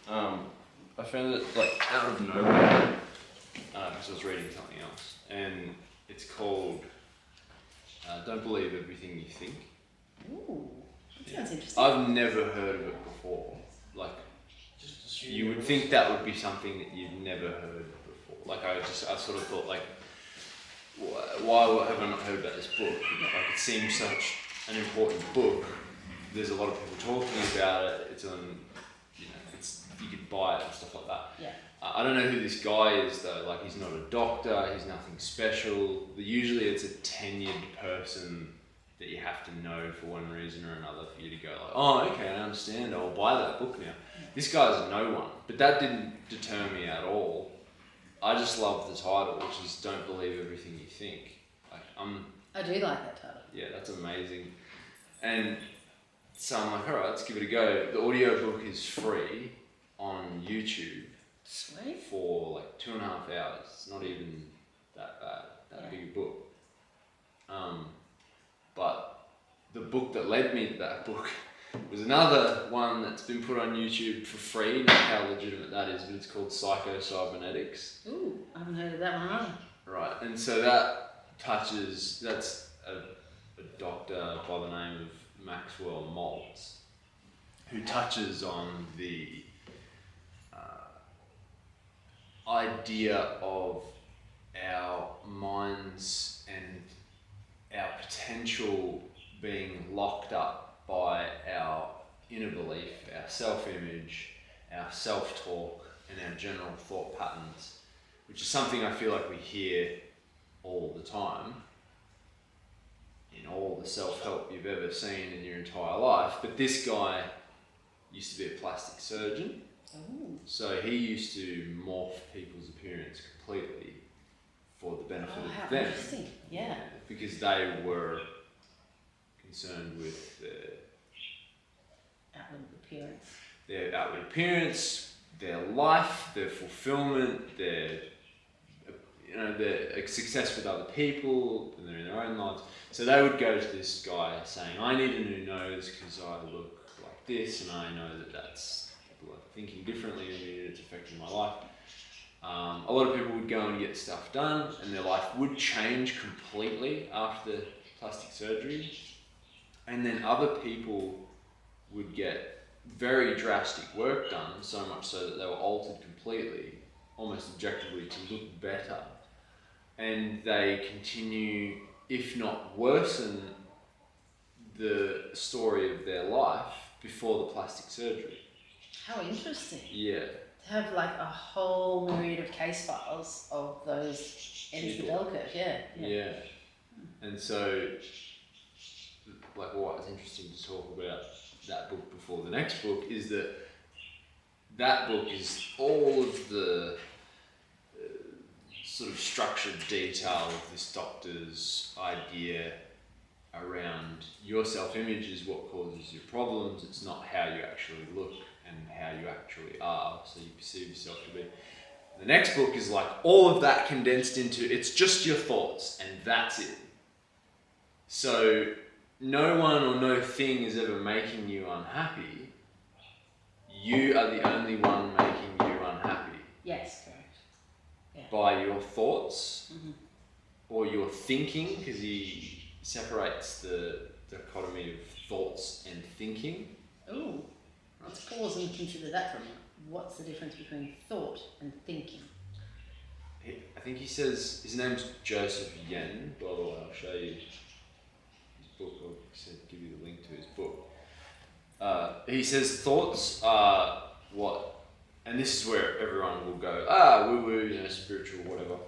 I found it like out of nowhere because I was reading something else, and it's called "Don't Believe Everything You Think." Ooh, that sounds interesting. I've never heard of it before. Like, you would think that would be something that you've never heard before. Like, I sort of thought, like, why have I not heard about this book? Like, it seems such an important book. There's a lot of people talking about it. It's on, you could buy it and stuff like that. Yeah. I don't know who this guy is though. Like, he's not a doctor. He's nothing special. Usually, it's a tenured person that you have to know for one reason or another for you to go like, oh, okay, I understand. I'll buy that book now. Yeah. This guy's no one, but that didn't deter me at all. I just love the title, which is "Don't Believe Everything You Think." Like, I do like that title. Yeah, that's amazing. And so I'm like, all right, let's give it a go. The audiobook is free on YouTube. Sweet. For like 2.5 hours. It's not even that bad, that big a book. But the book that led me to that book was another one that's been put on YouTube for free. Not how legitimate that is, but it's called Psycho-Cybernetics. Ooh, I haven't heard of that one either. Right, and so that's a doctor by the name of Maxwell Maltz, who touches on the idea of our minds and our potential being locked up by our inner belief, our self-image, our self-talk, and our general thought patterns, which is something I feel like we hear all the time in all the self-help you've ever seen in your entire life. But this guy used to be a plastic surgeon. Ooh. So he used to morph people's appearance completely for the benefit of them. Interesting. Yeah. Because they were concerned with their outward appearance, their life, their fulfillment, their success with other people, and they're in their own lives. So they would go to this guy saying, I need a new nose because I look like this, and I know that that's thinking differently and it's affecting my life. A lot of people would go and get stuff done and their life would change completely after plastic surgery. And then other people would get very drastic work done, so much so that they were altered completely, almost objectively, to look better. And they continue, if not worsen, the story of their life before the plastic surgery. How interesting. Yeah. To have like a whole myriad of case files of those ends of the bell curve, Yeah. And so, like, what's interesting to talk about that book before the next book is that book is all of the sort of structured detail of this doctor's idea around your self-image is what causes your problems. It's not how you actually look and how you actually are, so you perceive yourself to be. The next book is like all of that condensed into, it's just your thoughts and that's it. So no one or no thing is ever making you unhappy. You are the only one making you unhappy. Yes, correct. Yeah. By your thoughts or your thinking, because he separates the dichotomy of thoughts and thinking. Ooh. Let's pause and consider that for a minute. What's the difference between thought and thinking? I think he says, his name's Joseph Yen, by the way, I'll show you his book, I'll give you the link to his book. He says thoughts are what, and this is where everyone will go, woo-woo, spiritual, whatever.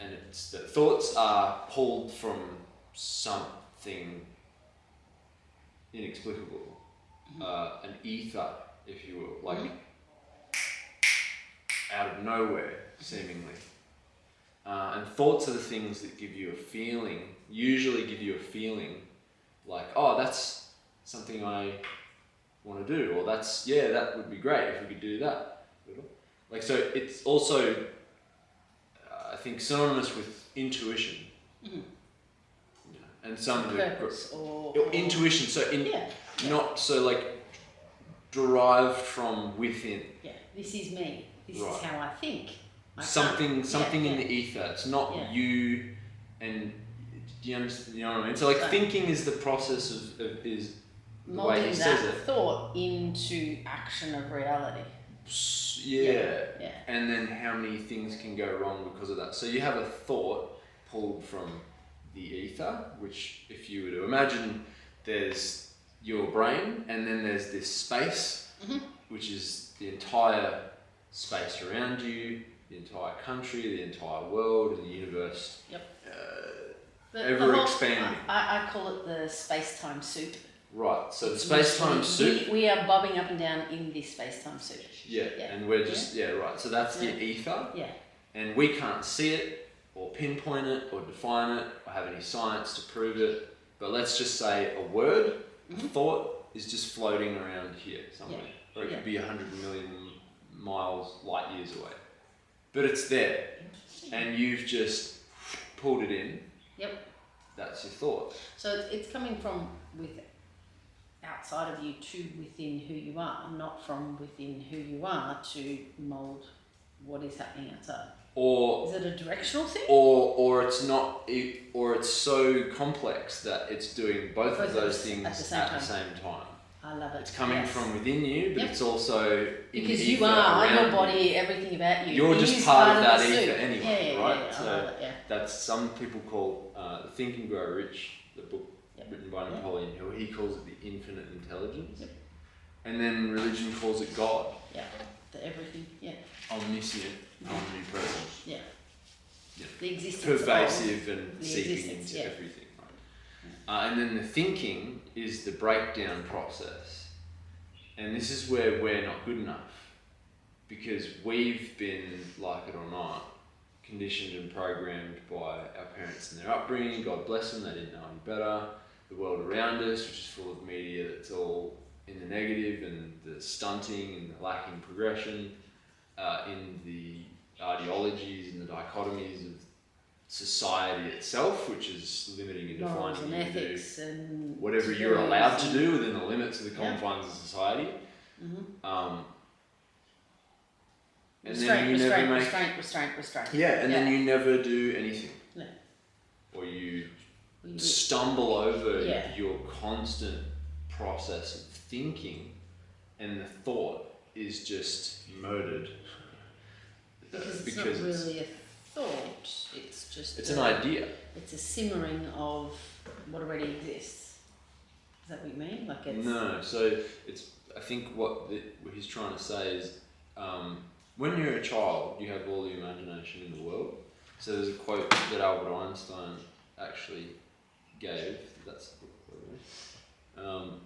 And it's that thoughts are pulled from something inexplicable. An ether, if you will, like out of nowhere, seemingly. And thoughts are the things that give you a feeling, usually give you a feeling like, oh, that's something I want to do, or that would be great if we could do that. Like, so it's also, I think, synonymous with intuition. And some purpose or intuition. So not so like derived from within. Yeah, this is me. This Right. is how I think. Something Yeah. in the ether. It's not Yeah. you, and do you understand? You know what I mean? So like So- thinking is the process of is the way Molding he says that it. thought into action of reality. Yeah. Yeah. And then how many things can go wrong because of that? So you have a thought pulled from the ether, which if you were to imagine, there's your brain, and then there's this space, which is the entire space around you, the entire country, the entire world, and the universe. Yep. Ever expanding. I call it the space-time soup. Right, so the space-time soup. We are bobbing up and down in this space-time soup. Yeah, and we're just, right. So that's the ether. Yeah. And we can't see it, or pinpoint it, or define it, or have any science to prove it. But let's just say a word, a thought, is just floating around here somewhere. Or it could be 100 million light years away. But it's there. And you've just pulled it in. Yep. That's your thought. So it's coming from outside of you to within who you are, not from within who you are to mould what is happening outside. Or is it a directional thing? Or it's not, or it's so complex that it's doing both of those things at the same time. I love it. It's coming from within you, but it's also because you are your body, everything about you. You're just part of that ether anyway, right? Yeah, so I love it, that's some people call Think and Grow Rich, the book written by Napoleon Hill. He calls it the infinite intelligence, and then religion calls it God. Yeah, the everything. Yeah. Omniscient, omnipresent. Yeah. Yeah. The existence. Pervasive and the seeping into everything. Right? And then the thinking is the breakdown process. And this is where we're not good enough. Because we've been, like it or not, conditioned and programmed by our parents and their upbringing. God bless them, they didn't know any better. The world around us, which is full of media that's all in the negative, and the stunting and the lacking progression, in the ideologies and the dichotomies of society itself, which is limiting and morals defining and you to ethics do and whatever you're allowed to do within the limits of the confines of society. And then you never make restraint. Yeah, and then you never do anything. No. Or you stumble over your constant process of thinking, and the thought is just murdered. Because it's not really a thought, it's just it's an idea. It's a simmering of what already exists. Is that what you mean? Like it's No, so it's, I think what he's trying to say is, when you're a child, you have all the imagination in the world. So there's a quote that Albert Einstein actually gave, that's the book,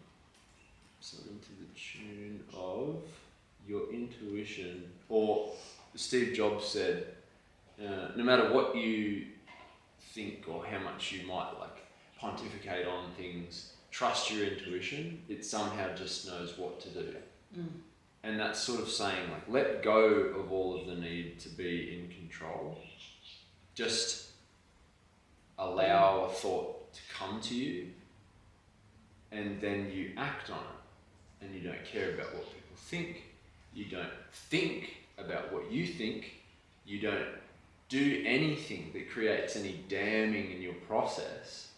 something to the tune of, your intuition, or Steve Jobs said, no matter what you think or how much you might pontificate on things, trust your intuition, it somehow just knows what to do. And that's sort of saying, let go of all of the need to be in control. Just allow a thought to come to you, and then you act on it. And you don't care about what people think. You don't think about what you think. You don't do anything that creates any damning in your process.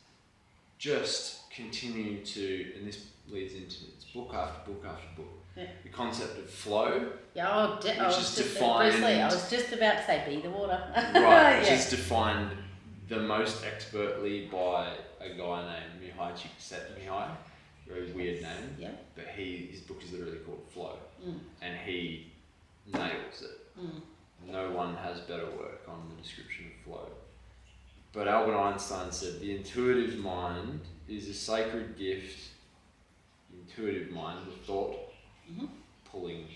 Just continue to, and this leads into it's book after book after book. Yeah. The concept of flow, I which was is just defined. Bruce Lee, I was just about to say, be the water. Right, which is defined the most expertly by a guy named Mihai Csikszentmihalyi, very weird name. Yeah. But his book is literally called Flow, and he nails it. No one has better work on the description of flow. But Albert Einstein said the intuitive mind is a sacred gift. The intuitive mind, the thought pulling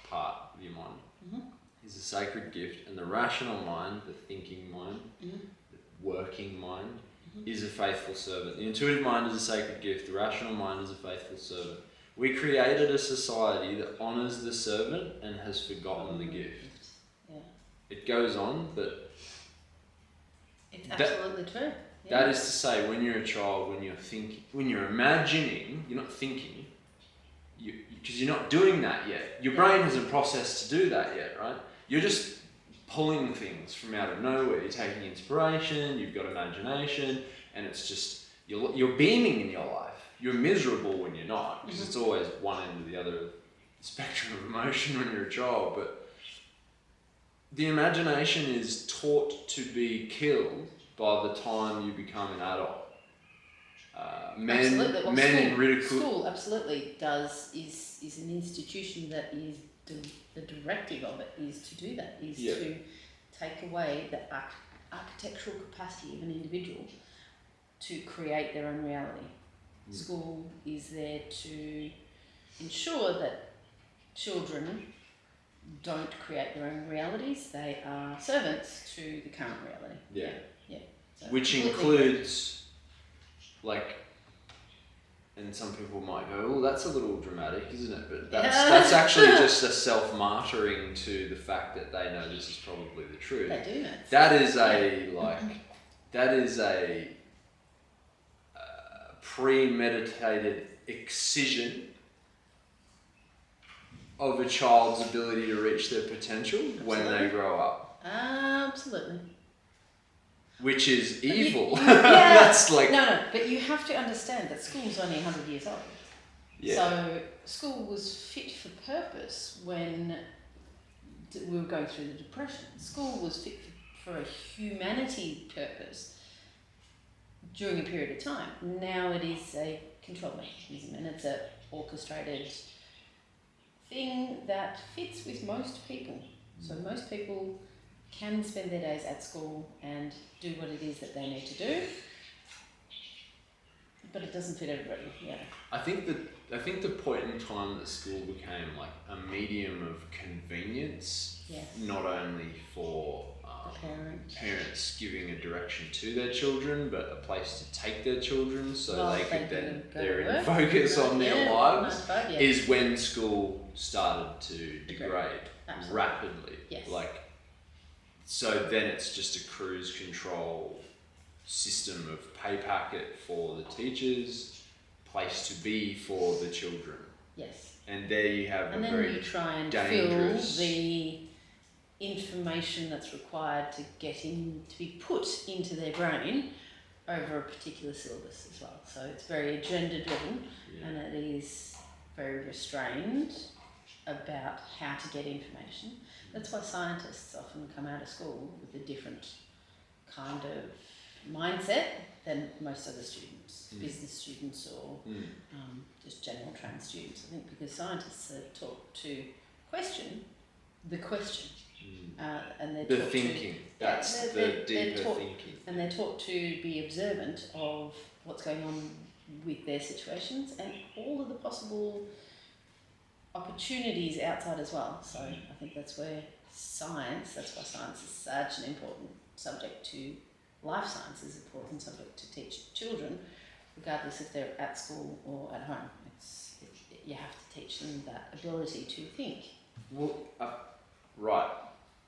part of your mind, is a sacred gift, and the rational mind, the thinking mind, the working mind, is a faithful servant. The intuitive mind is a sacred gift, the rational mind is a faithful servant. We created a society that honours the servant and has forgotten the gift. Yeah. It goes on, but it's absolutely true. Yeah. That is to say, when you're a child, when you're thinking, when you're imagining, you're not thinking, because because you're not doing that yet. Your brain hasn't processed to do that yet, right? You're just pulling things from out of nowhere. You're taking inspiration, you've got imagination, and it's just, you're beaming in your life. You're miserable when you're not, because it's always one end or the other of the spectrum of emotion when you're a child. But the imagination is taught to be killed by the time you become an adult. Men in ridicule. School absolutely is an institution that is the directive of it is to do that, is to take away the architectural capacity of an individual to create their own reality. School is there to ensure that children don't create their own realities. They are servants to the current reality. Yeah. So which includes, like, and some people might go, "Oh, that's a little dramatic, isn't it?" But that's actually just a self-martyring to the fact that they know this is probably the truth. They do know. That is a premeditated excision of a child's ability to reach their potential when they grow up. Absolutely. Which is evil. That's like... No, but you have to understand that school's only 100 years old. Yeah. So school was fit for purpose when we were going through the Depression. School was fit for a humanity purpose during a period of time. Now it is a control mechanism, and it's an orchestrated thing that fits with most people. So most people can spend their days at school and do what it is that they need to do, but it doesn't fit everybody. Yeah. I think the point in time that school became like a medium of convenience, not only for parents giving a direction to their children, but a place to take their children so they could then they're in focus on their lives, is when school started to degrade rapidly. Yes. So then it's just a cruise control system of pay packet for the teachers, place to be for the children. Yes. And there you have a very dangerous... And then you try and fill the information that's required to be put into their brain over a particular syllabus as well. So it's very agenda driven, and it is very restrained about how to get information. That's why scientists often come out of school with a different kind of mindset than most other students, business students or just general trained students. I think because scientists are taught to question the question. And they're taught thinking. They're thinking. And they're taught to be observant of what's going on with their situations and all of the possible opportunities outside as well. So I think that's why science is such an important subject to life science, is an important subject to teach children, regardless if they're at school or at home. You have to teach them that ability to think. Well, right.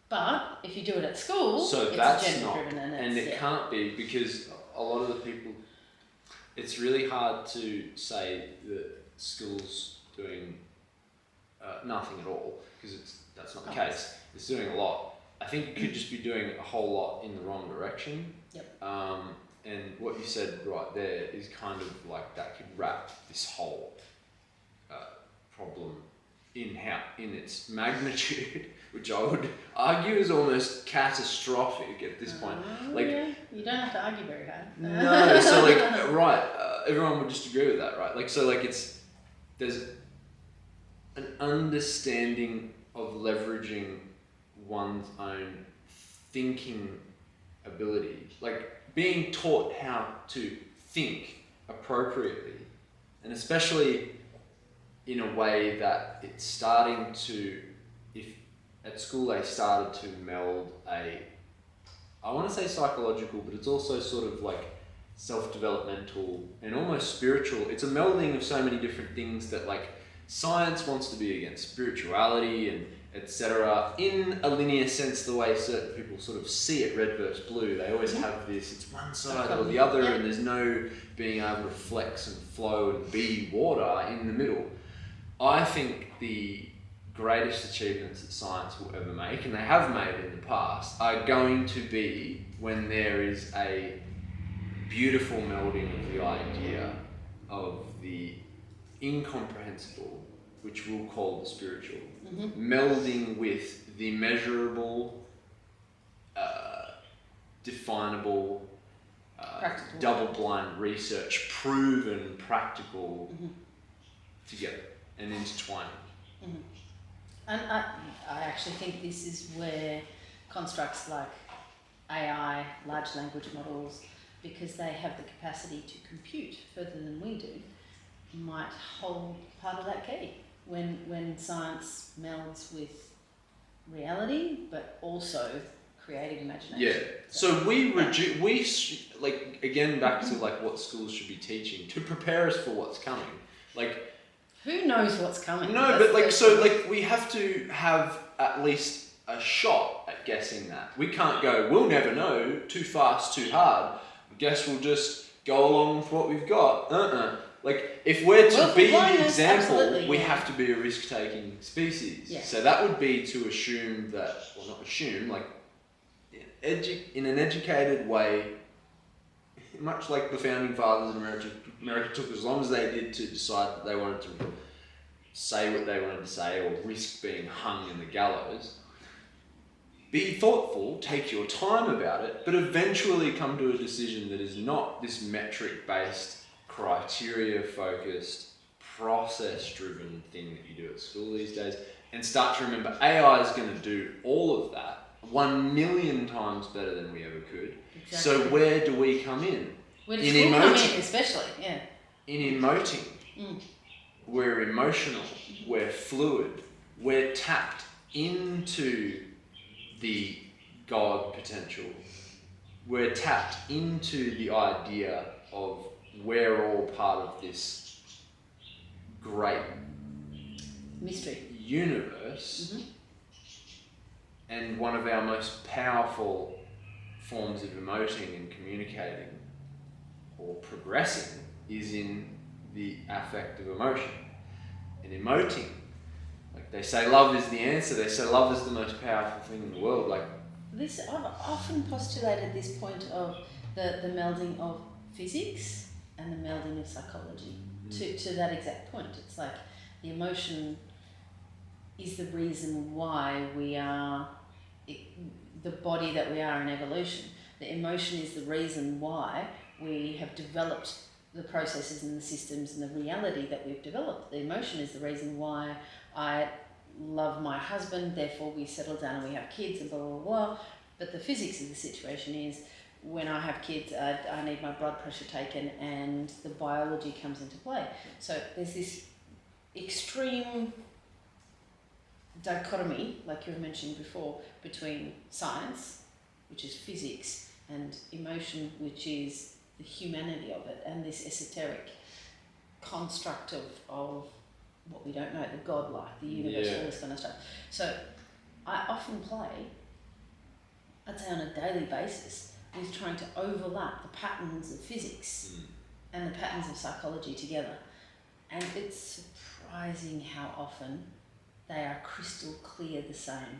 But if you do it at school, so it's that's not, and it can't be, because a lot of the people, it's really hard to say that school's doing nothing at all, because that's not the case. It's doing a lot. I think it could just be doing a whole lot in the wrong direction. Yep. And what you said right there is kind of like that could wrap this whole problem in its magnitude, which I would argue is almost catastrophic at this point. You don't have to argue very hard. No, so everyone would just agree with that, right? There's an understanding of leveraging one's own thinking ability, being taught how to think appropriately, and especially in a way that it's starting to, if at school they started to meld I want to say psychological, but it's also sort of like self-developmental and almost spiritual. It's a melding of so many different things that science wants to be against spirituality and etc. in a linear sense, the way certain people sort of see it, red versus blue. They always have this, it's one side or the other, and there's no being able to flex and flow and be water in the middle. I think the greatest achievements that science will ever make, and they have made in the past, are going to be when there is a beautiful melding of the idea of the incomprehensible, which we'll call the spiritual, melding with the measurable, definable, double-blind research, proven, practical, together and intertwining. And I actually think this is where constructs like AI, large language models, because they have the capacity to compute further than we do, might hold part of that key when science melds with reality, but also creative imagination. Yeah. So we like, again, back to like what schools should be teaching to prepare us for what's coming. Like, who knows what's coming? no, but like, so like we have to have at least a shot at guessing that. We can't go, we'll never know, too fast, too hard. I guess we'll just go along with what we've got. Like, if we're to be the example, we have to be a risk-taking species. Yeah. So that would be to assume that, well, not assume, like, in an educated way, much like the founding fathers in America took as long as they did to decide that they wanted to say what they wanted to say or risk being hung in the gallows. Be thoughtful, take your time about it, but eventually come to a decision that is not this metric-based, criteria-focused, process-driven thing that you do at school these days, and start to remember AI is going to do all of that 1,000,000 times better than we ever could. Exactly. So where do we come in? Where does school come in, especially? Yeah. In emoting. We're emotional. We're fluid. We're tapped into the God potential. We're tapped into the idea of we're all part of this great mystery universe. And one of our most powerful forms of emoting and communicating or progressing is in the affect of emotion. And emoting, like they say love is the answer, they say love is the most powerful thing in the world. Like this, I've often postulated this point of the melding of physics and the melding of psychology to that exact point. It's like the emotion is the reason why we are the body that we are in evolution. The emotion is the reason why we have developed the processes and the systems and the reality that we've developed. The emotion is the reason why I love my husband, therefore we settle down and we have kids and blah, blah, blah. But the physics of the situation is when I have kids, I need my blood pressure taken and the biology comes into play. So there's this extreme dichotomy, like you were mentioning before, between science, which is physics, and emotion, which is the humanity of it, and this esoteric construct of what we don't know, the godlike, the universe, all this kind of stuff. So I often play, I'd say on a daily basis, with trying to overlap the patterns of physics and the patterns of psychology together. And it's surprising how often they are crystal clear the same.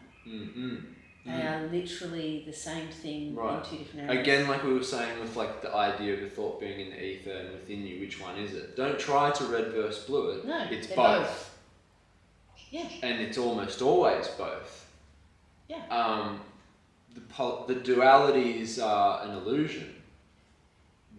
They are literally the same thing in two different areas. Again, like we were saying with like the idea of a thought being in the ether and within you, which one is it? Don't try to red versus blue it. No, it's they're both. Yeah. And it's almost always both. Yeah. The dualities are an illusion,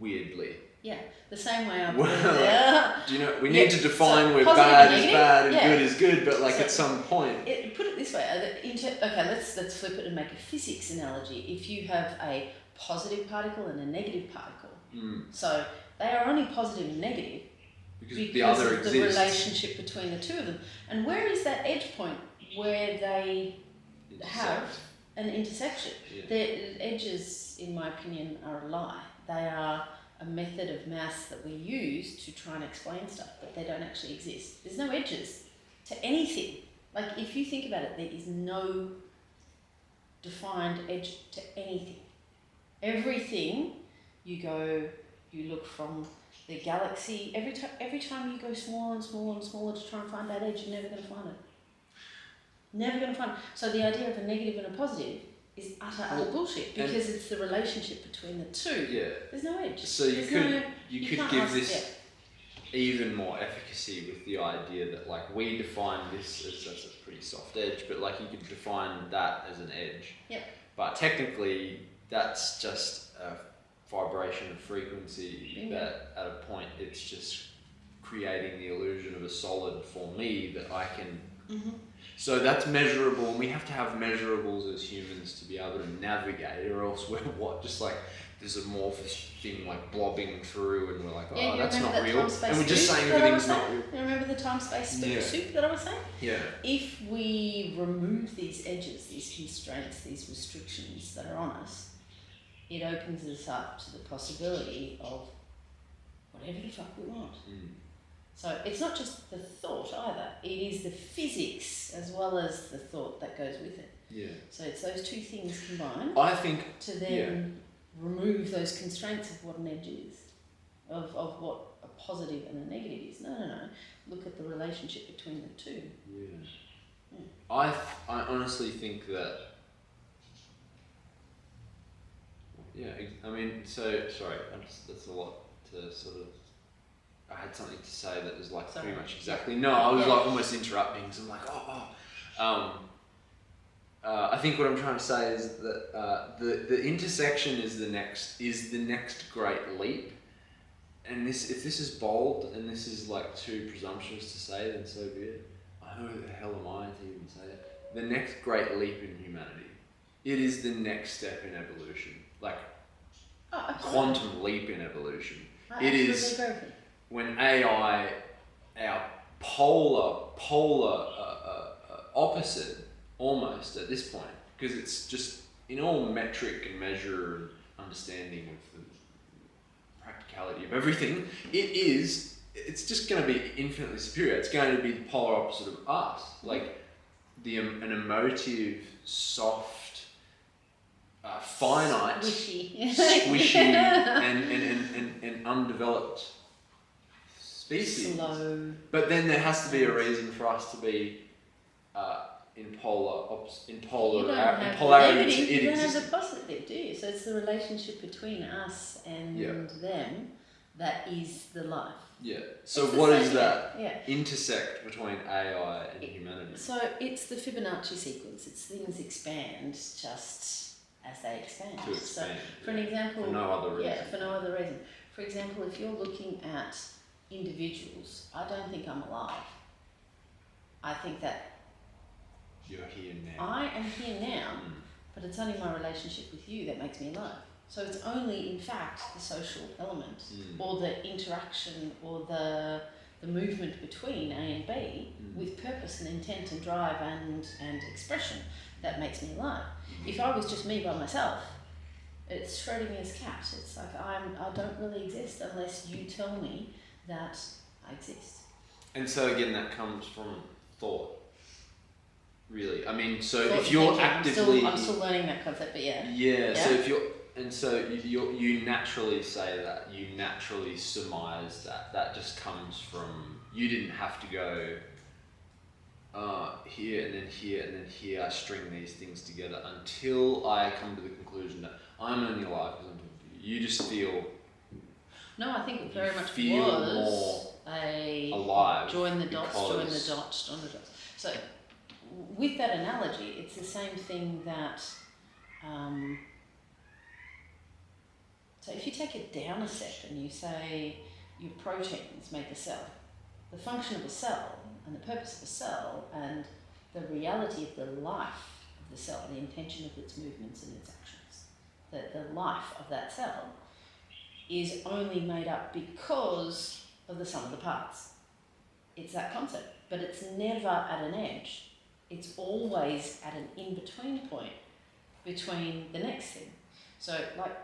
weirdly. Yeah, the same way I do you know, we need to define where positive bad and is bad and negative, good is good, but like at some point... Put it this way, let's flip it and make a physics analogy. If you have a positive particle and a negative particle, so they are only positive and negative because the other of the relationship between the two of them. And where is that edge point where they have an intersection? The edges, in my opinion, are a lie. They are a method of maths that we use to try and explain stuff, but they don't actually exist. There's no edges to anything. Like, if you think about it, there is no defined edge to anything. Everything, you look from the galaxy. Every time you go smaller and smaller and smaller to try and find that edge, you're never going to find it. Never going to find it. So the idea of a negative and a positive is utter bullshit, because it's the relationship between the two. Yeah. There's no edge. So you could give this even more efficacy with the idea that, like, we define this as that's a pretty soft edge, but like you could define that as an edge. Yep. But technically, that's just a vibration of frequency that at a point it's just creating the illusion of a solid for me that I can. Mm-hmm. So that's measurable, and we have to have measurables as humans to be able to navigate, or else we're just like this amorphous thing like blobbing through, and we're like, oh, that's not real, and we're just saying everything's not real. You remember the time-space soup that I was saying? Yeah. If we remove these edges, these constraints, these restrictions that are on us, it opens us up to the possibility of whatever the fuck we want. Mm. So it's not just the thought either, it is the physics as well as the thought that goes with it. Yeah. So it's those two things combined, I think, to then remove those constraints of what an edge is, of what a positive and a negative is. No. Look at the relationship between the two. Yeah. I honestly think that. Yeah. I mean, that's a lot to sort of. I had something to say that was like pretty much exactly. No, I was like almost interrupting, because I'm like, I think what I'm trying to say is that the intersection is the next great leap, and if this is bold and this is like too presumptuous to say, then so be it. Who the hell am I to even say it? The next great leap in humanity. It is the next step in evolution, like quantum leap in evolution. It is. When AI, our polar opposite, almost at this point, because it's just in all metric and measure and understanding of the practicality of everything, it's just going to be infinitely superior. It's going to be the polar opposite of us, like an emotive, soft, finite, squishy, and undeveloped species. Slow. But then there has to be a reason for us to be in polarity. You don't have the positive, do you? So it's the relationship between us and them that is the life. Yeah. So what is that intersect between AI and humanity? So it's the Fibonacci sequence. It's things expand just as they expand. To expand. So for an example, for no other reason. Yeah, for no other reason. For example, if you're looking at individuals, I don't think I'm alive. I think that you're here now. I am here now, but it's only my relationship with you that makes me alive. So it's only, in fact, the social element, or the interaction, or the movement between A and B with purpose and intent and drive and expression that makes me alive. If I was just me by myself, it's Schrodinger's cat. It's like I don't really exist unless you tell me that I exist. And so again, that comes from thought. Really, I mean, so Thought if you're thinking. actively, I'm still learning that concept, but yeah. So if you naturally say that, you naturally surmise that just comes from, you didn't have to go here and then here and then here. I string these things together until I come to the conclusion that I'm only alive because I'm talking to you. You just feel. No, I think it very much feel was alive. Join the dots. So, with that analogy, it's the same thing that. So if you take it down a step and you say your proteins make a cell, the function of a cell and the purpose of a cell and the reality of the life of the cell, the intention of its movements and its actions, the life of that cell is only made up because of the sum of the parts. It's that concept, but it's never at an edge. It's always at an in-between point between the next thing. So, like,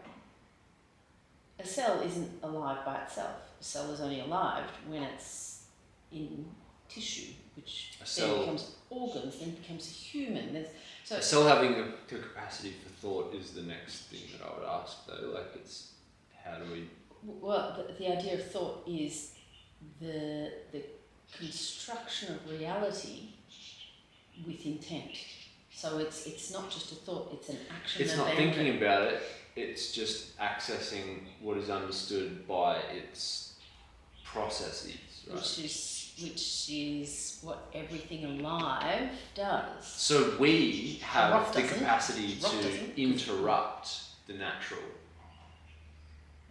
a cell isn't alive by itself. A cell is only alive when it's in tissue, which then becomes organs, then becomes human. A cell having the capacity for thought is the next thing that I would ask, though. Like, it's how do we Well, the idea of thought is the construction of reality with intent. So it's not just a thought; it's an action. It's not thinking about it. It's just accessing what is understood by its processes, right? Which is what everything alive does. So we have the capacity Rock to doesn't. interrupt the natural.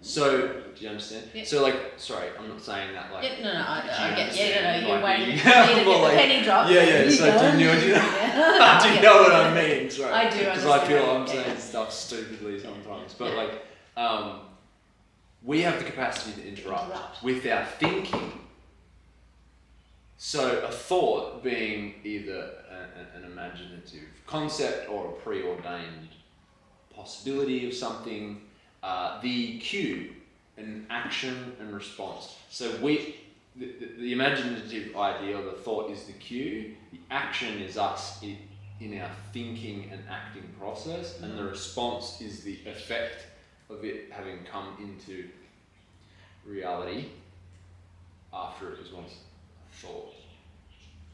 So, do you understand? Yep. So, like, sorry, I'm not saying that like. Yep, no, I get. understand, You're like, waiting. you- You need to get Well, the like, penny drop. Yeah. So, do you know? Do you know what I mean? Sorry. I do Because I feel I'm understand, saying stuff stupidly sometimes, but like, we have the capacity to interrupt with our thinking. So, a thought being either an imaginative concept or a preordained possibility of something. The cue, an action and response. So the imaginative idea or the thought is the cue. The action is us in our thinking and acting process, and the response is the effect of it having come into reality after it was once a thought.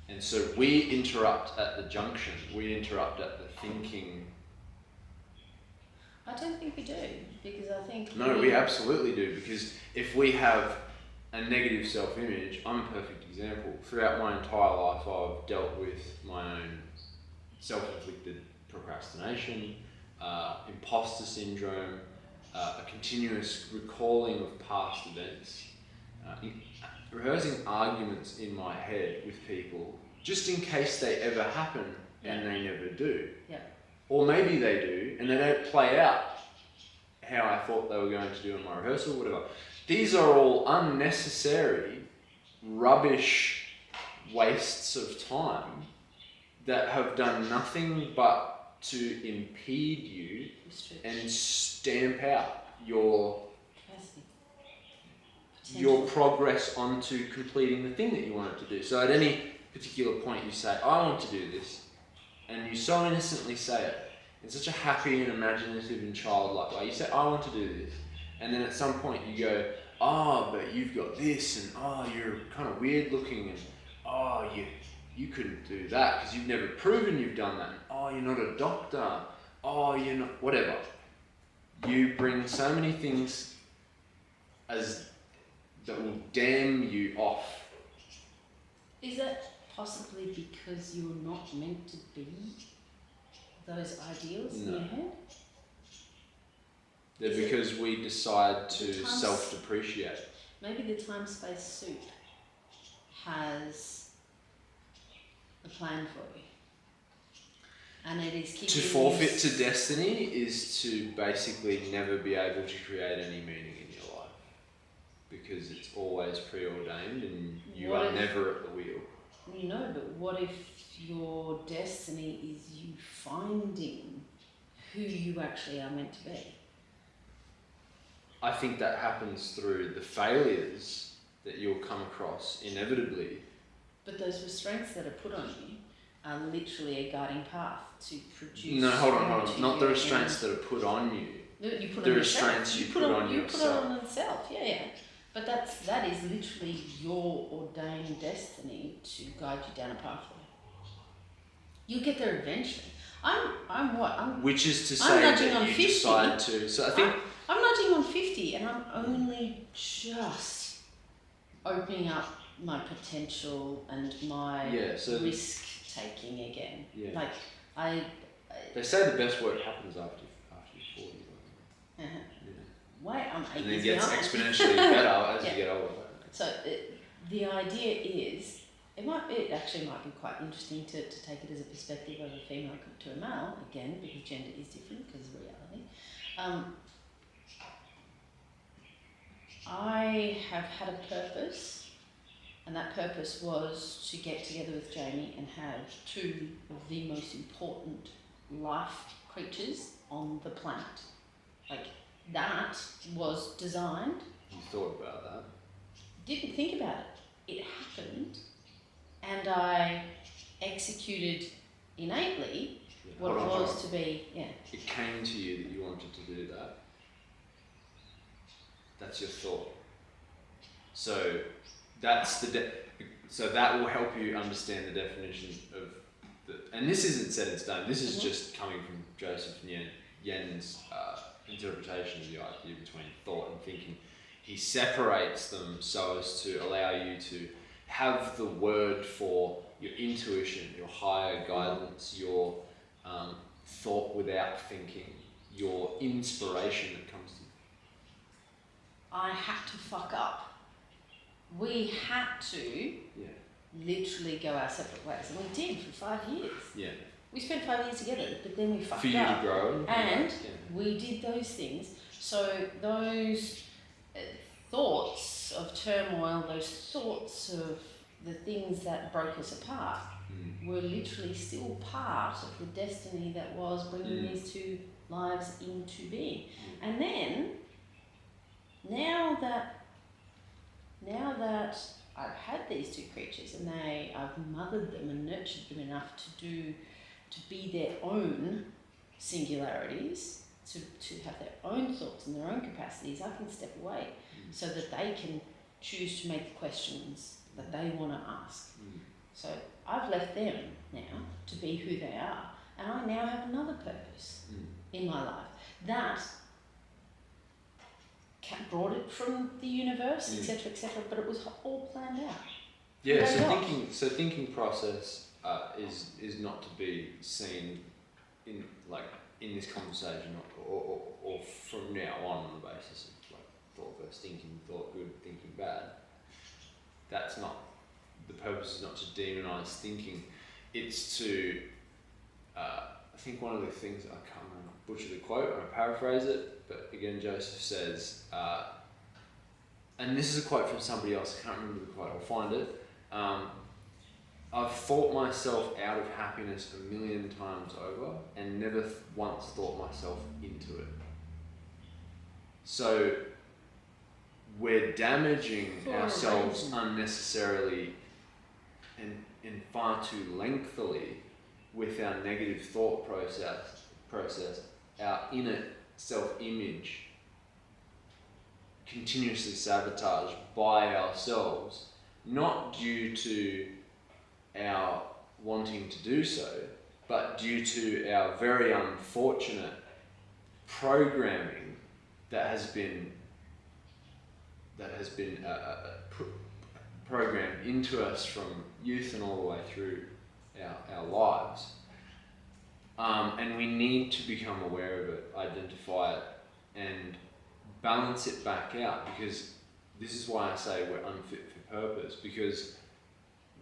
And so we interrupt at the junction. We interrupt at the thinking. I don't think we do, because I think... No, we absolutely do, because if we have a negative self-image, I'm a perfect example. Throughout my entire life, I've dealt with my own self-inflicted procrastination, imposter syndrome, a continuous recalling of past events, rehearsing arguments in my head with people, just in case they ever happen, and they never do. Yeah. Or maybe they do, and they don't play out how I thought they were going to do in my rehearsal, whatever. These are all unnecessary, rubbish wastes of time that have done nothing but to impede you and stamp out your progress onto completing the thing that you wanted to do. So at any particular point you say, I want to do this, and you so innocently say it in such a happy and imaginative and childlike way. You say, I want to do this. And then at some point you go, but you've got this, and you're kind of weird looking, and you couldn't do that because you've never proven you've done that. And, you're not a doctor. You're not, whatever. You bring so many things that will damn you off. Is that possibly because you're not meant to be those ideals in your head? They're because we decide to self-depreciate. Maybe the time-space soup has a plan for you. And it is keeping to forfeit to destiny is to basically never be able to create any meaning in your life. Because it's always preordained and you are never at the wheel. No, but what if your destiny is you finding who you actually are meant to be? I think that happens through the failures that you'll come across inevitably. But those restraints that are put on you are literally a guiding path to produce... No, hold on. Not the restraints that are put on you. No, you put the on restraints yourself. you put on you yourself. You put on yourself, yeah. But that is literally your ordained destiny to guide you down a pathway. You'll get there eventually. Which is to say that you 50. decide to... So I think... I'm nudging on 50 and I'm only just opening up my potential and my risk taking again. Yeah. Like they say the best work happens after you're 40. Yeah. Wait, I'm 8 and then years it gets behind. exponentially better as you get older. So the idea is, it actually might be quite interesting to take it as a perspective of a female to a male, again, because gender is different because of reality. I have had a purpose, and that purpose was to get together with Jamie and have two of the most important life creatures on the planet. That was designed. You thought about that? Didn't think about it. It happened, and I executed innately what it was to be. Yeah. It came to you that you wanted to do that. That's your thought. So that's so that will help you understand the definition of and this isn't set in stone. This is just coming from Joseph Yen's interpretation of the idea between thought and thinking. He separates them so as to allow you to have the word for your intuition, your higher guidance, your thought without thinking, your inspiration that comes to you. I had to fuck up. We had to literally go our separate ways, and we did for 5 years. Yeah. We spent 5 years together, but then we fucked up. For you to grow. And we did those things. So those thoughts of turmoil, those thoughts of the things that broke us apart were literally still part of the destiny that was bringing these two lives into being. And then, now that I've had these two creatures and I've mothered them and nurtured them enough to be their own singularities, to have their own thoughts and their own capacities, I can step away so that they can choose to make the questions that they want to ask. So I've left them now to be who they are, and I now have another purpose in my life that brought it from the universe, etc., but it was all planned out. Yeah, so thinking process is not to be seen in this conversation or from now on the basis of like thought versus thinking, thought good, thinking bad. That's not the purpose. Is not to demonize thinking. It's to I think one of the things, I can't remember, butcher the quote, I paraphrase it, but again Joseph says, and this is a quote from somebody else, I can't remember the quote, I'll find it. I've thought myself out of happiness 1,000,000 times over and never once thought myself into it. So we're damaging ourselves unnecessarily and far too lengthily with our negative thought process, our inner self-image continuously sabotaged by ourselves, not due to our wanting to do so, but due to our very unfortunate programming that has been programmed into us from youth and all the way through our lives. And we need to become aware of it, identify it, and balance it back out, because this is why I say we're unfit for purpose, because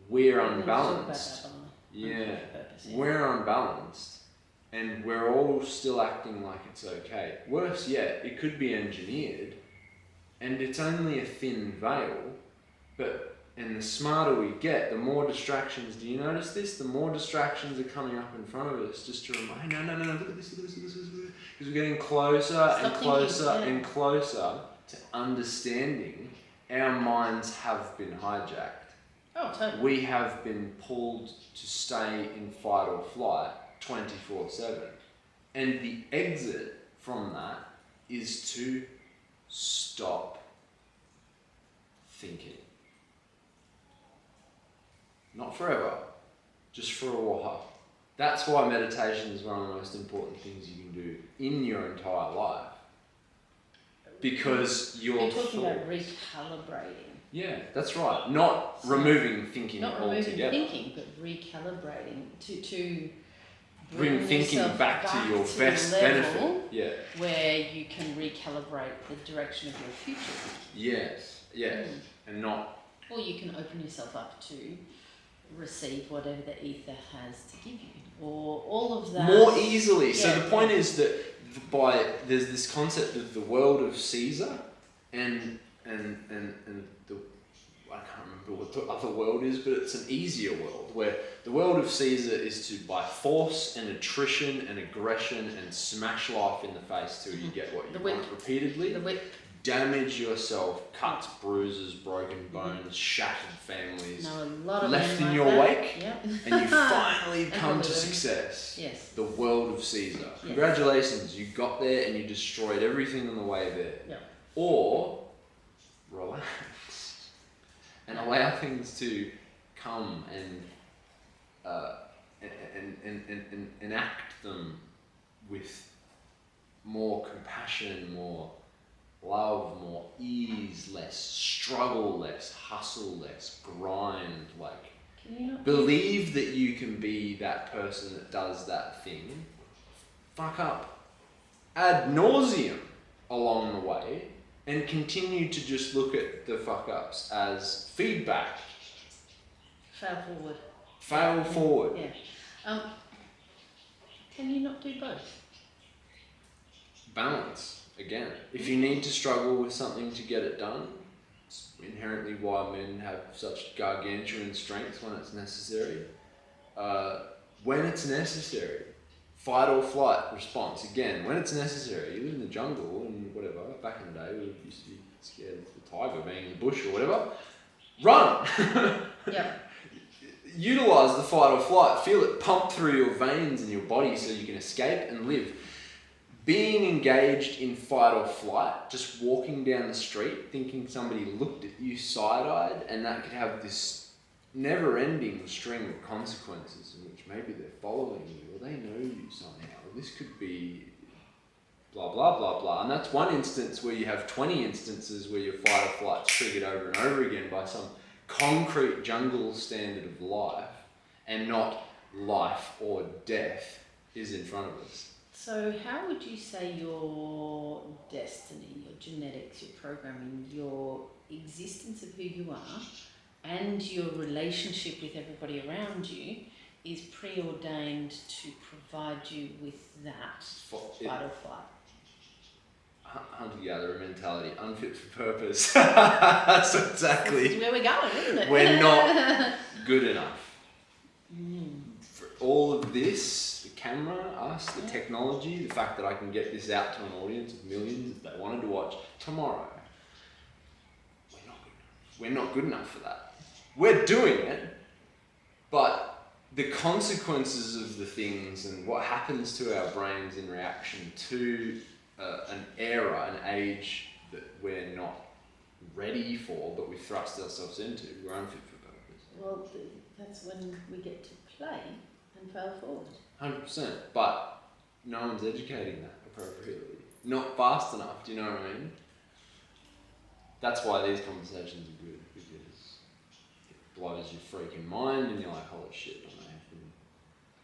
we're unbalanced. We're unbalanced, and we're all still acting like it's okay. Worse yet, it could be engineered, and it's only a thin veil, and the smarter we get, the more distractions. Do you notice this? The more distractions are coming up in front of us just to remind, no, look at this, because we're getting closer and closer to understanding our minds have been hijacked. Oh, totally. We have been pulled to stay in fight or flight 24/7. And the exit from that is to stop thinking. Not forever, just for a while. That's why meditation is one of the most important things you can do in your entire life. Because you're talking about recalibrating. Yeah, that's right. Not removing thinking altogether. Not removing thinking, but recalibrating to bring thinking back to your best benefit. Yeah. Where you can recalibrate the direction of your future. Yes. And not... Or you can open yourself up to receive whatever the ether has to give you, or all of that more easily. So the point is that there's this concept of the world of Caesar, and the, I can't remember what the other world is, but it's an easier world where the world of Caesar is to, by force and attrition and aggression and smash life in the face till you get what you want repeatedly. The whip. Damage yourself, cuts, bruises, broken bones, shattered families, left in your wake, and you finally come to success. Yes. The world of Caesar. Congratulations, you got there and you destroyed everything on the way there. Yep. Or relax and allow things to come and enact them with more compassion, more love, more ease, less struggle, less hustle, less grind. Like, Can you not believe that you can be that person that does that thing. Fuck up ad nauseum along the way, and continue to just look at the fuck ups as feedback. fail forward? Fail forward. Yeah. Can you not do both? Balance. Again, if you need to struggle with something to get it done, it's inherently why men have such gargantuan strength when it's necessary. When it's necessary, fight or flight response. Again, when it's necessary, you live in the jungle and whatever. Back in the day, we used to be scared of the tiger being in the bush or whatever. Run! Yeah. Utilize the fight or flight. Feel it pump through your veins and your body so you can escape and live. Being engaged in fight or flight, just walking down the street, thinking somebody looked at you side-eyed, and that could have this never-ending string of consequences in which maybe they're following you or they know you somehow. This could be blah, blah, blah, blah. And that's one instance where you have 20 instances where your fight or flight's triggered over and over again by some concrete jungle standard of life, and not life or death is in front of us. So how would you say your destiny, your genetics, your programming, your existence of who you are and your relationship with everybody around you is preordained to provide you with that fight or flight? Hunter-gatherer mentality, unfit for purpose. That's exactly. That's where we're going, isn't it? We're not good enough. Mm. For all of this, the camera, us, the technology, the fact that I can get this out to an audience of millions if they wanted to watch tomorrow, we're not good enough for that. We're doing it, but the consequences of the things and what happens to our brains in reaction to an era, an age that we're not ready for, but we thrust ourselves into, we're unfit for purpose. Well, that's when we get to play and fail forward. 100%, but no one's educating that appropriately. Not fast enough, do you know what I mean? That's why these conversations are good, because it blows your freaking mind and you're like, holy shit, I have been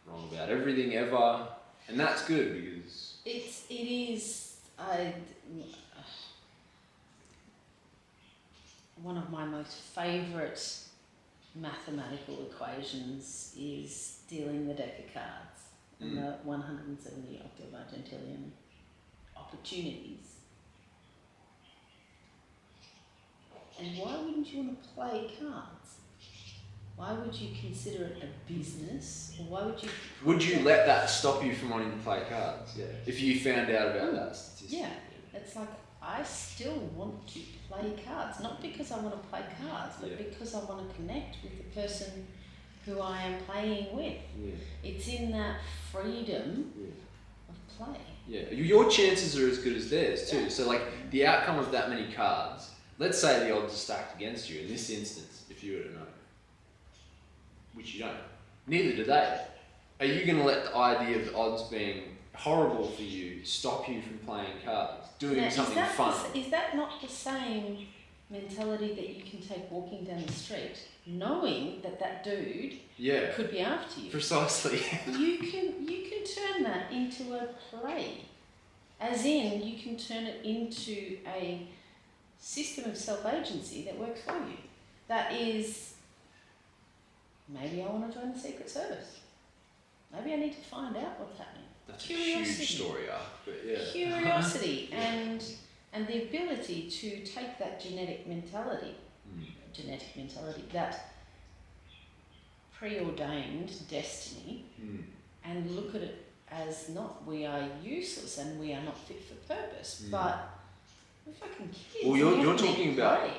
wrong about everything ever. And that's good because... It is one of my most favourite mathematical equations is dealing the deck of cards and the 170 octo-Argentinian opportunities. And why wouldn't you want to play cards? Why would you consider it a business? Or why would you... Would you let that stop you from wanting to play cards? Yeah. If you found out about that statistic. Yeah. It's like, I still want to play cards. Not because I want to play cards, but because I want to connect with the person who I am playing with. Yeah. It's in that freedom of play. Yeah. Your chances are as good as theirs too. So like the outcome of that many cards, let's say the odds are stacked against you in this instance, if you were to know. Which you don't. Neither do they. Are you going to let the idea of the odds being horrible for you stop you from playing cards, doing something fun? Is that not the same mentality that you can take walking down the street, knowing that that dude could be after you? Precisely. You can turn that into a play. As in, you can turn it into a system of self-agency that works for you. That is... Maybe I want to join the Secret Service. Maybe I need to find out what's happening. That's a huge story arc, but yeah. Curiosity and the ability to take that genetic mentality, that preordained destiny, and look at it as not we are useless and we are not fit for purpose, but we're fucking kids. Well, you're talking about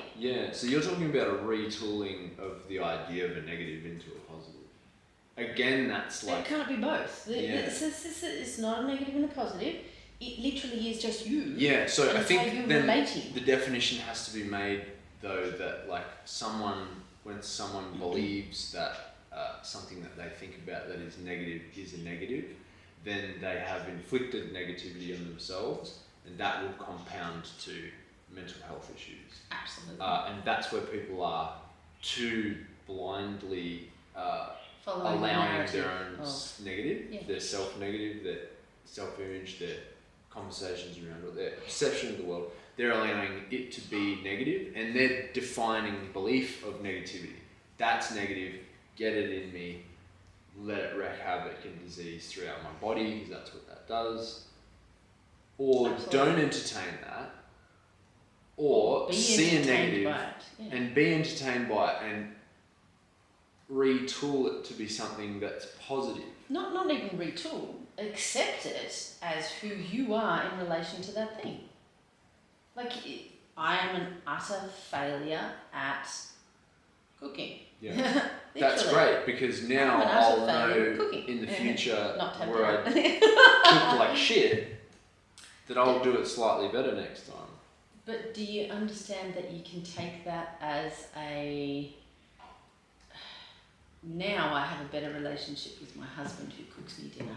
so you're talking about a retooling of the idea of a negative into a positive. Again, that's like... It can't be both. It's not a negative and a positive. It literally is just you. Yeah, so I think then relating. the definition has to be made though, that like when someone believes that something that they think about that is negative is a negative, then they have inflicted negativity on themselves, and that will compound to mental health issues. Absolutely. And that's where people are too blindly Following allowing the their own negative, Yeah. their self-negative, their self-image, their conversations around it, their perception of the world. They're allowing it to be negative, and they're defining belief of negativity. That's negative, get it in me, let it wreak havoc and disease throughout my body, because that's what that does. Or Absolutely. don't entertain that, or Be see a entertained negative by it. Yeah. and be entertained by it and retool it to be something that's positive. Not even retool. Accept it as who you are in relation to that thing. Like, I am an utter failure at cooking. Yeah. Literally. That's great, because now I'm an I'll utter failure at know cooking. in the future Not to have where done I it. cooked like shit, that I'll do it slightly better next time. But do you understand that you can take that as a... Now I have a better relationship with my husband who cooks me dinner.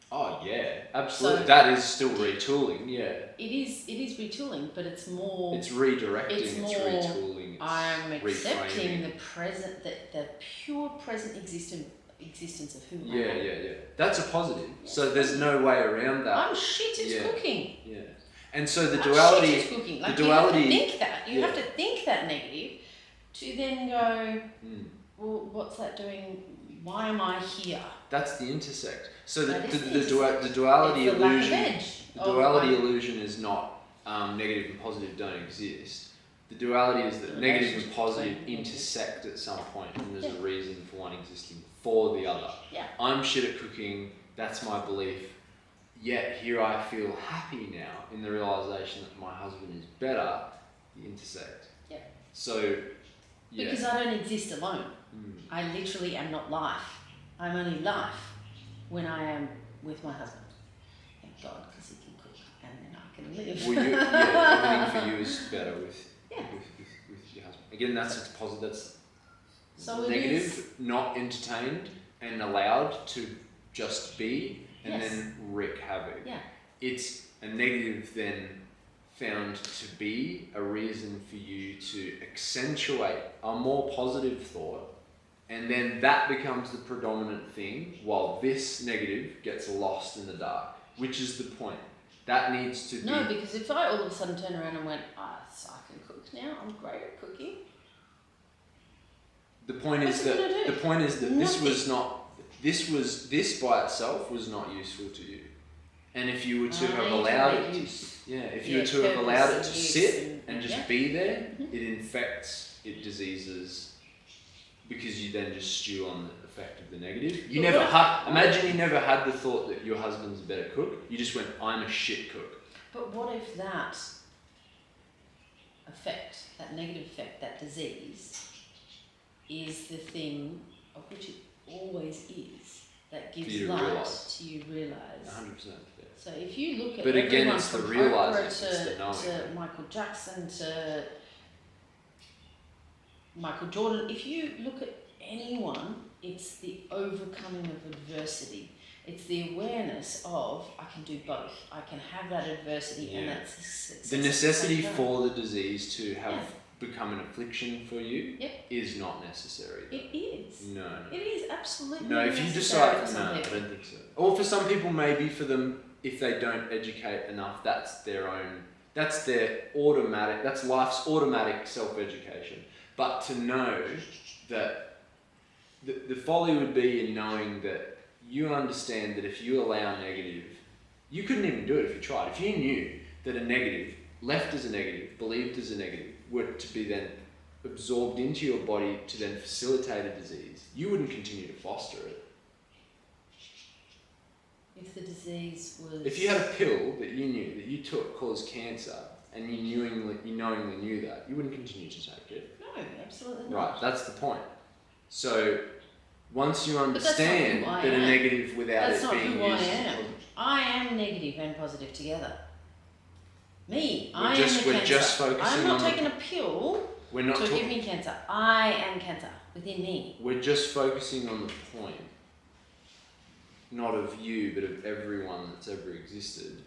Oh yeah, absolutely. So that is still retooling, yeah. It is retooling, but it's more... It's redirecting, It's it's more, retooling, it's I'm accepting reframing. the present, the pure present existence of who I Yeah, am. yeah. That's a positive. Yeah. So there's no way around that. I'm shit at cooking. Yeah. And so the I'm duality... shit at cooking. Like, the duality... you have to think that. You have to think that negative to then go, well, what's that doing? Why am I here? That's the intersect. So the That duality illusion... The duality illusion. illusion is not negative and positive don't exist. The duality is that negative and positive intersect at some point, and there's a reason for one existing for the other. Yeah. I'm shit at cooking, that's my belief, yet here I feel happy now in the realisation that my husband is better, the intersect. Yeah. So, yeah. Because I don't exist alone. I literally am not life. I'm only life when I am with my husband. Thank God, because he can cook and then I can live. Well, everything for you is better with your husband. Again, that's positive. That's So negative, not entertained and allowed to just be, and then wreak havoc. Yeah. It's a negative then found to be a reason for you to accentuate a more positive thought, and then that becomes the predominant thing while this negative gets lost in the dark, which is the point. That needs to be... No, because if I all of a sudden turn around and went, I can cook now, I'm great at cooking. The point is that this by itself was not useful to you. And if you were to have allowed it you were to have allowed it to sit and just be there, it infects, it diseases, because you then just stew on the effect of the negative. Imagine you never had the thought that your husband's a better cook. You just went, I'm a shit cook. But what if that effect, that negative effect, that disease, is the thing of which it always is, that gives light to you realise? 100%. Yeah. So if you look at but again, everyone it's the from realising, Oprah it's the knowing. to Michael Jackson to Michael Jordan, if you look at anyone, it's the overcoming of adversity. It's the awareness of, I can do both. I can have that adversity and that's success. The necessity for the disease to have become an affliction for you is not necessary. It is. No. It is absolutely No, if you decide, no, I don't think so. Or for some people, maybe for them, if they don't educate enough, that's their automatic, that's life's automatic self-education. But to know that the folly would be in knowing that you understand that if you allow negative, you couldn't even do it if you tried. If you knew that a negative, left as a negative, believed as a negative, were to be then absorbed into your body to then facilitate a disease, you wouldn't continue to foster it. If the disease was... If you had a pill that you knew, that you took, caused cancer, and you knowingly knew that, you wouldn't continue to take it. No, absolutely not. Right, that's the point. So, once you understand that a negative without that's it being used... That's not who I am. I am negative and positive together. Me, We're I just- am the we're cancer. just focusing I'm not on taking a pill We're not. to give me cancer. I am cancer within me. We're just focusing on the point, not of you, but of everyone that's ever existed,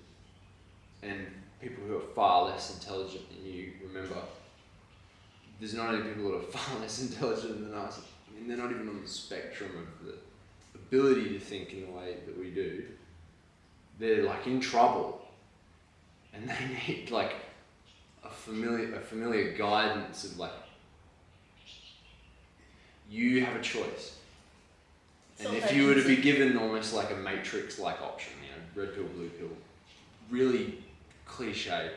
and people who are far less intelligent than you. Remember, there's not only people that are far less intelligent than us. I mean, they're not even on the spectrum of the ability to think in the way that we do. They're like in trouble, and they need like a familiar guidance of like, you have a choice. And if you were to be given almost like a matrix-like option, red pill, blue pill, really cliche,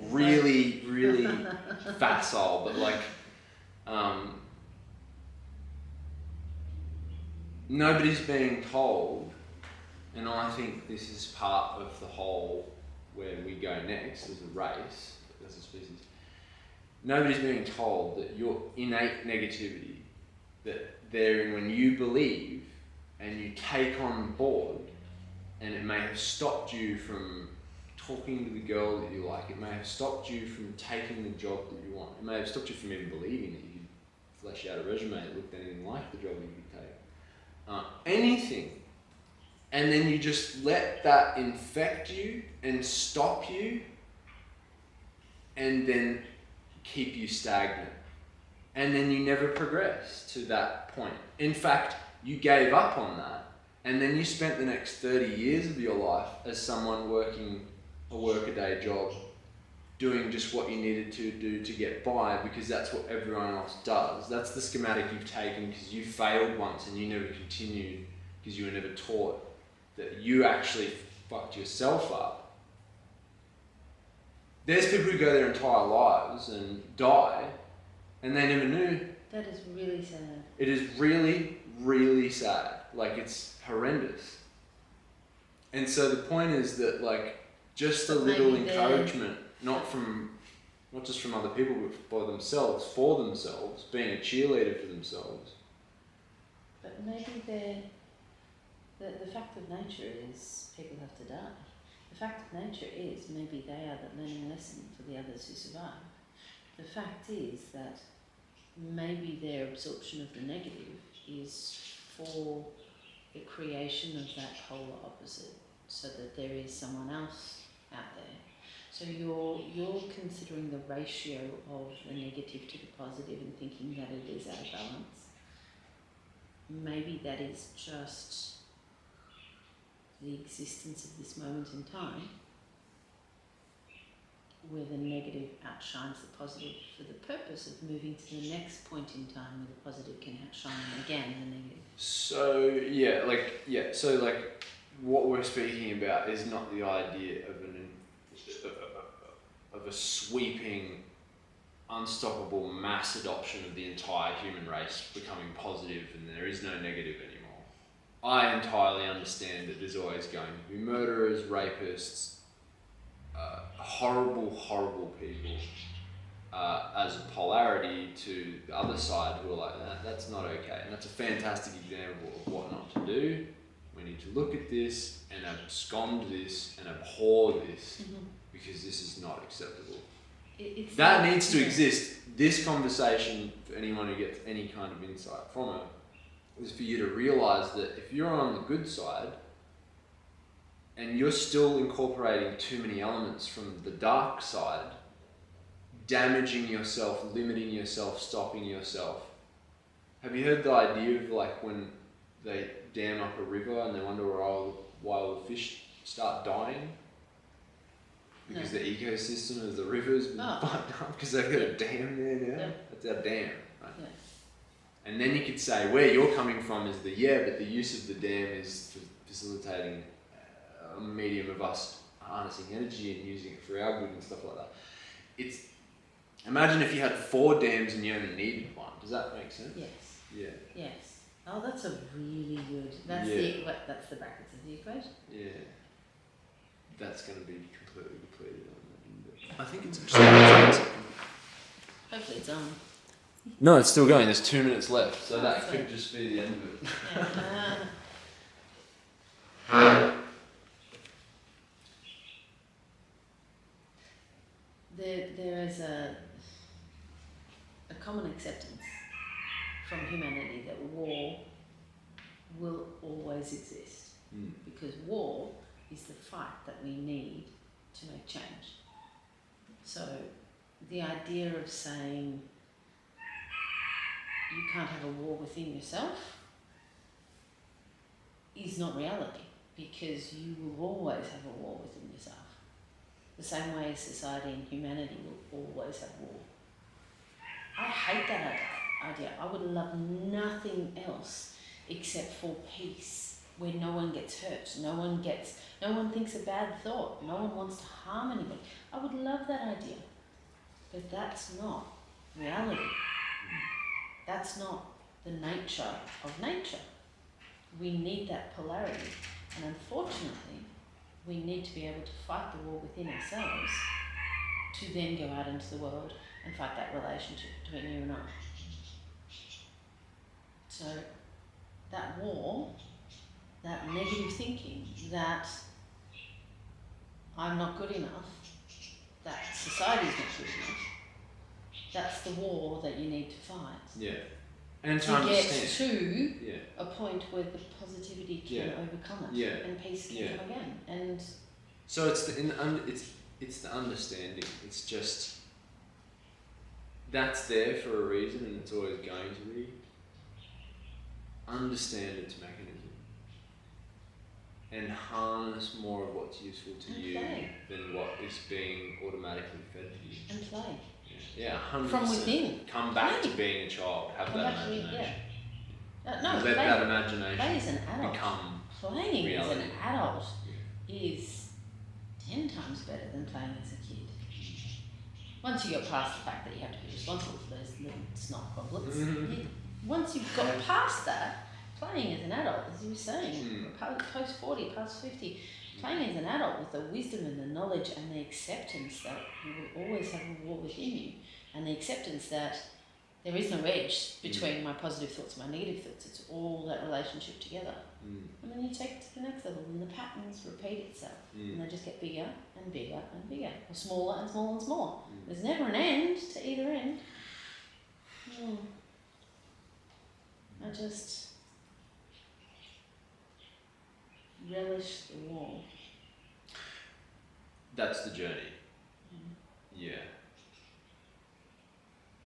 really, really facile, but like, nobody's being told, and I think this is part of the whole where we go next as a race, as a species. Nobody's being told that your innate negativity, that therein when you believe and you take on board, and it may have stopped you from talking to the girl that you like, it may have stopped you from taking the job that you want, it may have stopped you from even believing that you could flesh out a resume that looked anything like the job you could take. Anything. And then you just let that infect you and stop you and then keep you stagnant. And then you never progress to that point. In fact, you gave up on that, and then you spent the next 30 years of your life as someone working a workaday job, doing just what you needed to do to get by because that's what everyone else does. That's the schematic you've taken because you failed once and you never continued because you were never taught that you actually fucked yourself up. There's people who go their entire lives and die and they never knew. That is really sad. It is really, really sad. Like, it's horrendous. And so the point is that, like, just a little encouragement, not just from other people, but for themselves, being a cheerleader for themselves. But maybe the fact of nature is people have to die. The fact of nature is maybe they are the learning lesson for the others who survive. The fact is that maybe their absorption of the negative is for the creation of that polar opposite, so that there is someone else out there. So you're considering the ratio of the negative to the positive and thinking that it is out of balance. Maybe that is just the existence of this moment in time where the negative outshines the positive for the purpose of moving to the next point in time where the positive can outshine again the negative. So what we're speaking about is not the idea of a sweeping, unstoppable mass adoption of the entire human race becoming positive and there is no negative anymore. I entirely understand that there's always going to be murderers, rapists, horrible, horrible people as a polarity to the other side who are like, that's not okay. And that's a fantastic example of what not to do. We need to look at this and abscond this and abhor this because this is not acceptable. That needs to exist. This conversation, for anyone who gets any kind of insight from it, is for you to realise that if you're on the good side and you're still incorporating too many elements from the dark side, damaging yourself, limiting yourself, stopping yourself. Have you heard the idea of like when they dam up a river and they wonder why all the fish start dying? Because the ecosystem of the river's been fucked up because they've got a dam there now. Yeah. That's our dam, right? Yeah. And then you could say where you're coming from is but the use of the dam is facilitating a medium of us harnessing energy and using it for our good and stuff like that. Imagine if you had 4 dams and you only needed 1. Does that make sense? Yes. Yeah. Yes. Oh, that's a really good. That's the brackets of the equation. Yeah. That's going to be completely depleted on that. I think it's just. Hopefully it's on. No, it's still going. There's 2 minutes left, so that could just be the end of it. there's a common acceptance from humanity that war will always exist, because war is the fight that we need to make change. So the idea of saying you can't have a war within yourself is not reality, because you will always have a war within yourself. The same way society and humanity will always have war. I hate that idea. I would love nothing else except for peace, where no one gets hurt, no one thinks a bad thought, no one wants to harm anybody. I would love that idea. But that's not reality. That's not the nature of nature. We need that polarity. And unfortunately, we need to be able to fight the war within ourselves to then go out into the world and fight that relationship between you and I. So that war, that negative thinking, that I'm not good enough, that society's not good enough, that's the war that you need to fight. Yeah. And to get understand. to a point where the positivity can overcome it, and peace can come again. And so it's the understanding. It's just that's there for a reason, and it's always going to be. Understand its mechanism and harness more of what's useful to you than what is being automatically fed to you. And play. Yeah, 100%. From within. Come back to being a child. Have that imagination. No, let that imagination play as an adult. become playing reality. as an adult is 10 times better than playing as a kid. Once you get past the fact that you have to be responsible for those little snot problems, once you've got past that, playing as an adult, as you were saying, post 40, post 50, playing as an adult with the wisdom and the knowledge and the acceptance that you will always have a war within you, and the acceptance that there is no edge between my positive thoughts and my negative thoughts. It's all that relationship together. And then you take it to the next level, and the patterns repeat itself, and they just get bigger and bigger and bigger, or smaller and smaller and smaller. There's never an end to either end. I just relish the war. That's the journey.